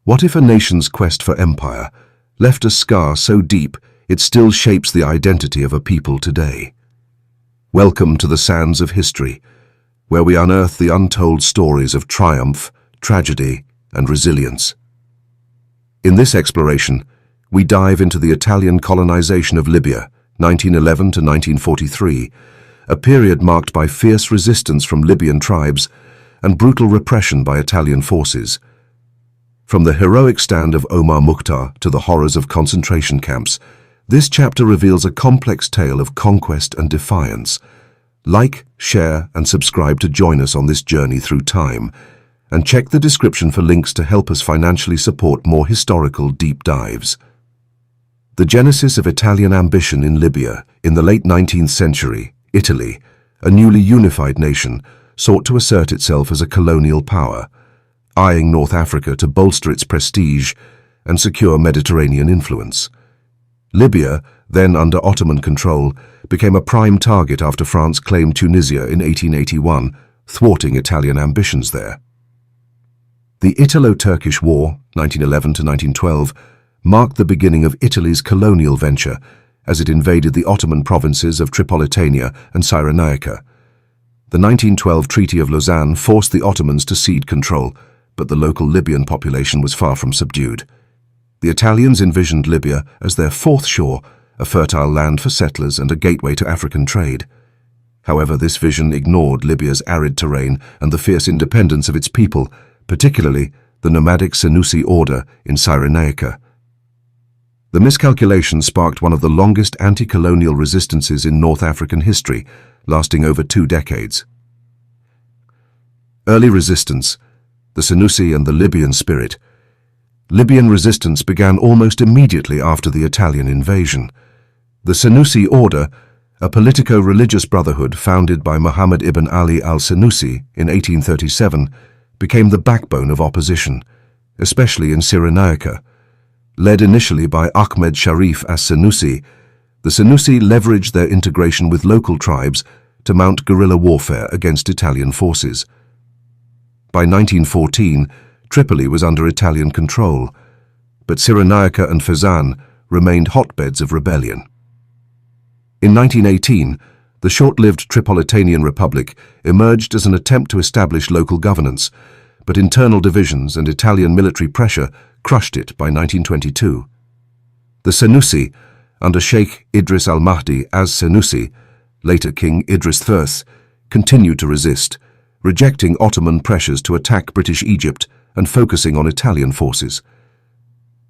What if a nation's quest for empire left a scar so deep it still shapes the identity of a people today? Welcome to the sands of history, where we unearth the untold stories of triumph, tragedy, and resilience. In this exploration, we dive into the Italian colonization of Libya, 1911 to 1943, a period marked by fierce resistance from Libyan tribes and brutal repression by Italian forces. From the heroic stand of Omar Mukhtar to the horrors of concentration camps, this chapter reveals a complex tale of conquest and defiance. Like, share, and subscribe to join us on this journey through time, and check the description for links to help us financially support more historical deep dives. The genesis of Italian ambition in Libya. In the late 19th century, Italy, a newly unified nation, sought to assert itself as a colonial power, eyeing North Africa to bolster its prestige and secure Mediterranean influence. Libya, then under Ottoman control, became a prime target after France claimed Tunisia in 1881, thwarting Italian ambitions there. The Italo-Turkish War, 1911 to 1912, marked the beginning of Italy's colonial venture as it invaded the Ottoman provinces of Tripolitania and Cyrenaica. The 1912 Treaty of Lausanne forced the Ottomans to cede control, but the local Libyan population was far from subdued. The Italians envisioned Libya as their fourth shore, a fertile land for settlers and a gateway to African trade. However, this vision ignored Libya's arid terrain and the fierce independence of its people, particularly the nomadic Senussi order in Cyrenaica. The miscalculation sparked one of the longest anti-colonial resistances in North African history, lasting over 2 decades. Early resistance, the Senussi and the Libyan spirit. Libyan resistance began almost immediately after the Italian invasion. The Senussi order, a politico-religious brotherhood founded by Muhammad ibn Ali al-Senussi in 1837, became the backbone of opposition, especially in Cyrenaica. Led initially by Ahmed Sharif as-Senussi, the Senussi leveraged their integration with local tribes to mount guerrilla warfare against Italian forces. By 1914, Tripoli was under Italian control, but Cyrenaica and Fezzan remained hotbeds of rebellion. In 1918, the short-lived Tripolitanian Republic emerged as an attempt to establish local governance, but internal divisions and Italian military pressure crushed it by 1922. The Senussi, under Sheikh Idris al-Mahdi as-Senussi, later King Idris III, continued to resist, rejecting Ottoman pressures to attack British Egypt and focusing on Italian forces.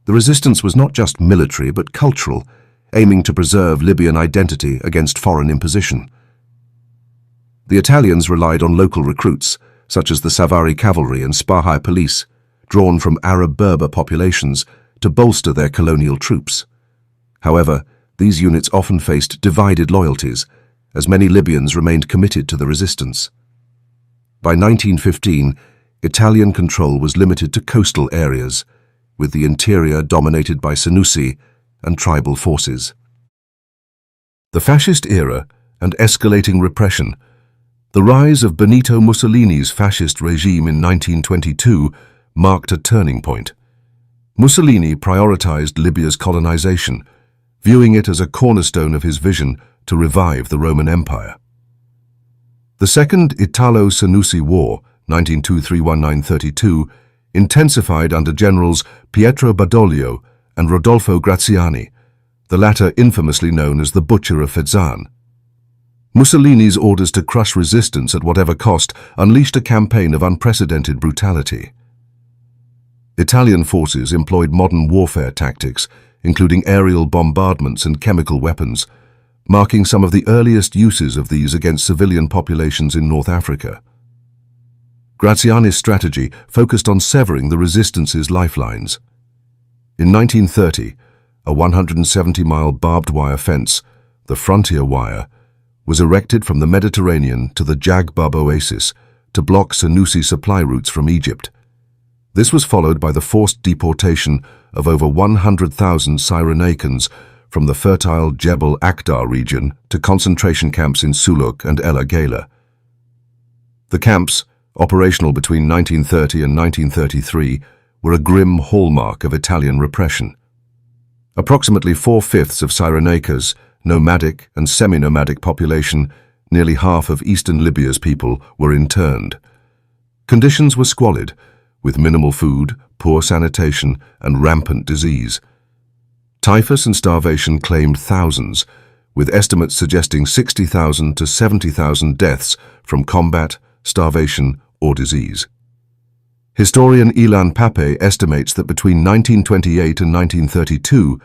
The resistance was not just military but cultural, aiming to preserve Libyan identity against foreign imposition. The Italians relied on local recruits, such as the Savari cavalry and Spahai police, drawn from Arab Berber populations to bolster their colonial troops. However, these units often faced divided loyalties, as many Libyans remained committed to the resistance. By 1915, Italian control was limited to coastal areas, with the interior dominated by Senussi and tribal forces. The fascist era and escalating repression. The rise of Benito Mussolini's fascist regime in 1922 marked a turning point. Mussolini prioritized Libya's colonization, viewing it as a cornerstone of his vision to revive the Roman Empire. The Second Italo-Senussi War, 1902–1932, intensified under generals Pietro Badoglio and Rodolfo Graziani, the latter infamously known as the Butcher of Fezzan. Mussolini's orders to crush resistance at whatever cost unleashed a campaign of unprecedented brutality. Italian forces employed modern warfare tactics, including aerial bombardments and chemical weapons, marking some of the earliest uses of these against civilian populations in North Africa. Graziani's strategy focused on severing the resistance's lifelines. In 1930, a 170-mile barbed wire fence, the Frontier Wire, was erected from the Mediterranean to the Jagbub Oasis to block Senussi supply routes from Egypt. This was followed by the forced deportation of over 100,000 Cyrenaicans from the fertile Jebel Akhdar region to concentration camps in Suluk and El Agheila. The camps, operational between 1930 and 1933, were a grim hallmark of Italian repression. Approximately 4/5 of Cyrenaica's nomadic and semi-nomadic population, nearly half of eastern Libya's people, were interned. Conditions were squalid, with minimal food, poor sanitation, and rampant disease. Typhus and starvation claimed thousands, with estimates suggesting 60,000 to 70,000 deaths from combat, starvation, or disease. Historian Ilan Pape estimates that between 1928 and 1932,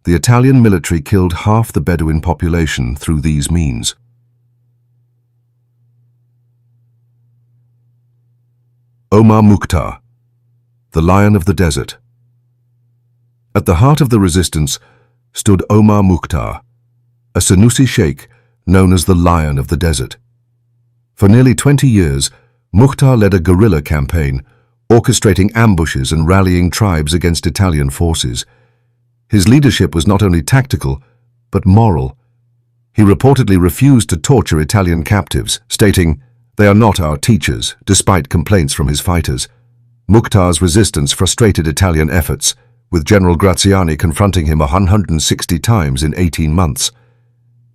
the Italian military killed half the Bedouin population through these means. Omar Mukhtar, the Lion of the Desert. At the heart of the resistance stood Omar Mukhtar, a Senussi sheikh known as the Lion of the Desert. For nearly 20 years, Mukhtar led a guerrilla campaign, orchestrating ambushes and rallying tribes against Italian forces. His leadership was not only tactical, but moral. He reportedly refused to torture Italian captives, stating, "They are not our teachers," despite complaints from his fighters. Mukhtar's resistance frustrated Italian efforts, with General Graziani confronting him 160 times in 18 months.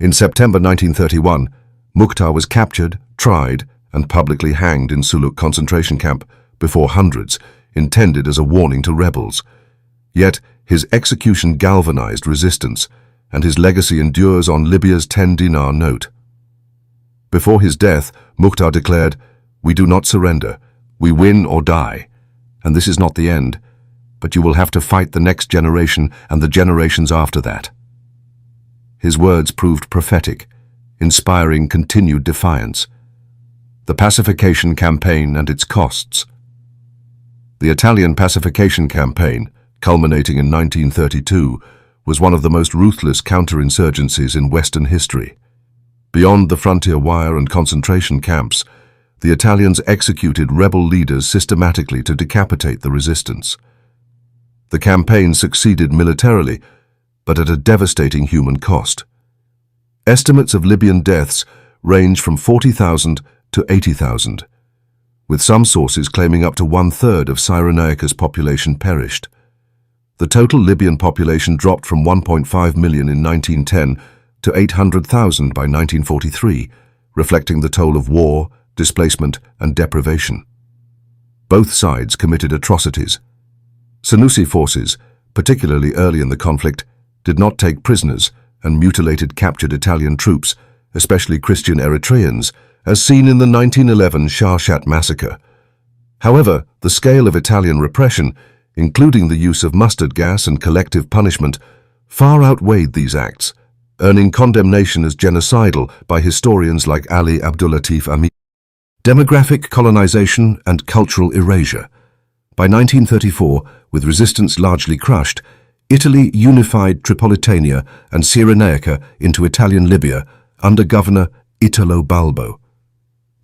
In September 1931, Mukhtar was captured, tried, and publicly hanged in Suluk concentration camp before hundreds, intended as a warning to rebels. Yet, his execution galvanized resistance, and his legacy endures on Libya's 10-dinar note. Before his death, Mukhtar declared, "We do not surrender. We win or die. And this is not the end, but you will have to fight the next generation and the generations after that." His words proved prophetic, inspiring continued defiance. The pacification campaign and its costs. The Italian pacification campaign, culminating in 1932, was one of the most ruthless counterinsurgencies in Western history. Beyond the frontier wire and concentration camps, the Italians executed rebel leaders systematically to decapitate the resistance. The campaign succeeded militarily, but at a devastating human cost. Estimates of Libyan deaths range from 40,000 to 80,000, with some sources claiming up to 1/3 of Cyrenaica's population perished. The total Libyan population dropped from 1.5 million in 1910 to 800,000 by 1943, reflecting the toll of war, displacement, and deprivation. Both sides committed atrocities. Senussi forces, particularly early in the conflict, did not take prisoners and mutilated captured Italian troops, especially Christian Eritreans, as seen in the 1911 Sharjah massacre. However, the scale of Italian repression, including the use of mustard gas and collective punishment, far outweighed these acts, earning condemnation as genocidal by historians like Ali Abdulatif Ami. Demographic colonization and cultural erasure. By 1934, with resistance largely crushed, Italy unified Tripolitania and Cyrenaica into Italian Libya under Governor Italo Balbo.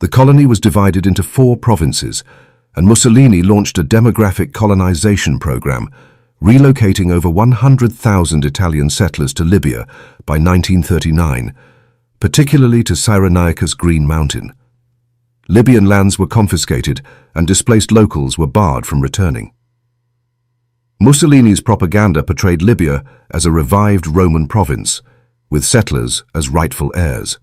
The colony was divided into 4 provinces, and Mussolini launched a demographic colonization program, relocating over 100,000 Italian settlers to Libya by 1939, particularly to Cyrenaica's Green Mountain. Libyan lands were confiscated and displaced locals were barred from returning. Mussolini's propaganda portrayed Libya as a revived Roman province, with settlers as rightful heirs.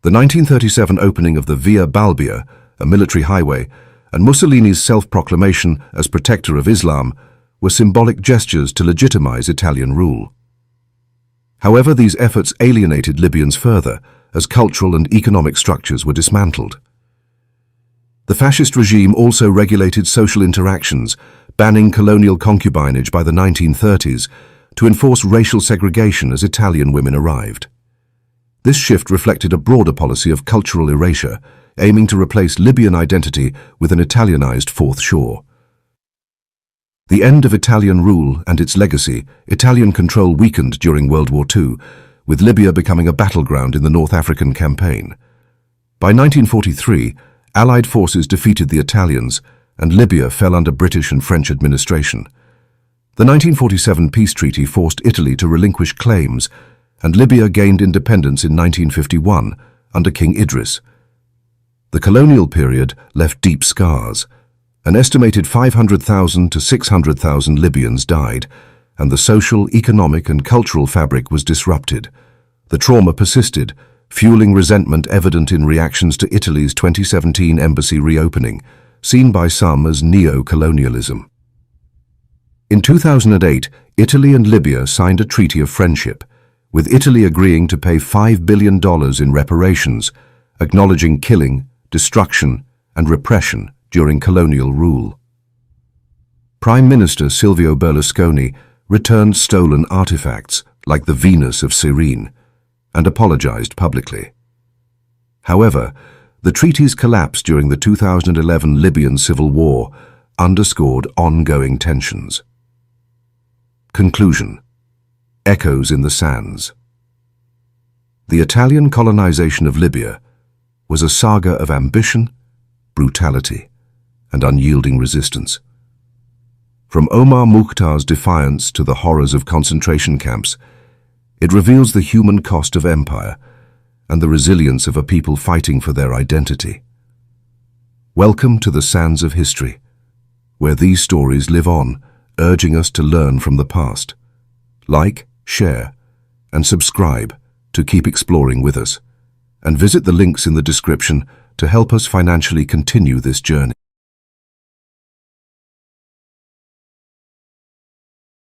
The 1937 opening of the Via Balbia, a military highway, and Mussolini's self-proclamation as protector of Islam were symbolic gestures to legitimize Italian rule. However, these efforts alienated Libyans further, as cultural and economic structures were dismantled. The fascist regime also regulated social interactions, banning colonial concubinage by the 1930s to enforce racial segregation as Italian women arrived. This shift reflected a broader policy of cultural erasure, aiming to replace Libyan identity with an Italianized Fourth Shore. The end of Italian rule and its legacy, Italian control weakened during World War II, with Libya becoming a battleground in the North African campaign. By 1943, Allied forces defeated the Italians, and Libya fell under British and French administration. The 1947 peace treaty forced Italy to relinquish claims, and Libya gained independence in 1951 under King Idris. The colonial period left deep scars, An estimated 500,000 to 600,000 Libyans died, and the social, economic and cultural fabric was disrupted. The trauma persisted, fueling resentment evident in reactions to Italy's 2017 embassy reopening, seen by some as neo-colonialism. In 2008, Italy and Libya signed a treaty of friendship, with Italy agreeing to pay $5 billion in reparations, acknowledging killing, destruction, and repression during colonial rule. Prime Minister Silvio Berlusconi returned stolen artifacts like the Venus of Cyrene and apologized publicly. However, the treaty's collapse during the 2011 Libyan civil war underscored ongoing tensions. Conclusion. Echoes in the sands. The Italian colonization of Libya was a saga of ambition, brutality, and unyielding resistance. From Omar Mukhtar's defiance to the horrors of concentration camps, it reveals the human cost of empire and the resilience of a people fighting for their identity. Welcome to the sands of history, where these stories live on, urging us to learn from the past. Like, share, and subscribe to keep exploring with us, and visit the links in the description to help us financially continue this journey.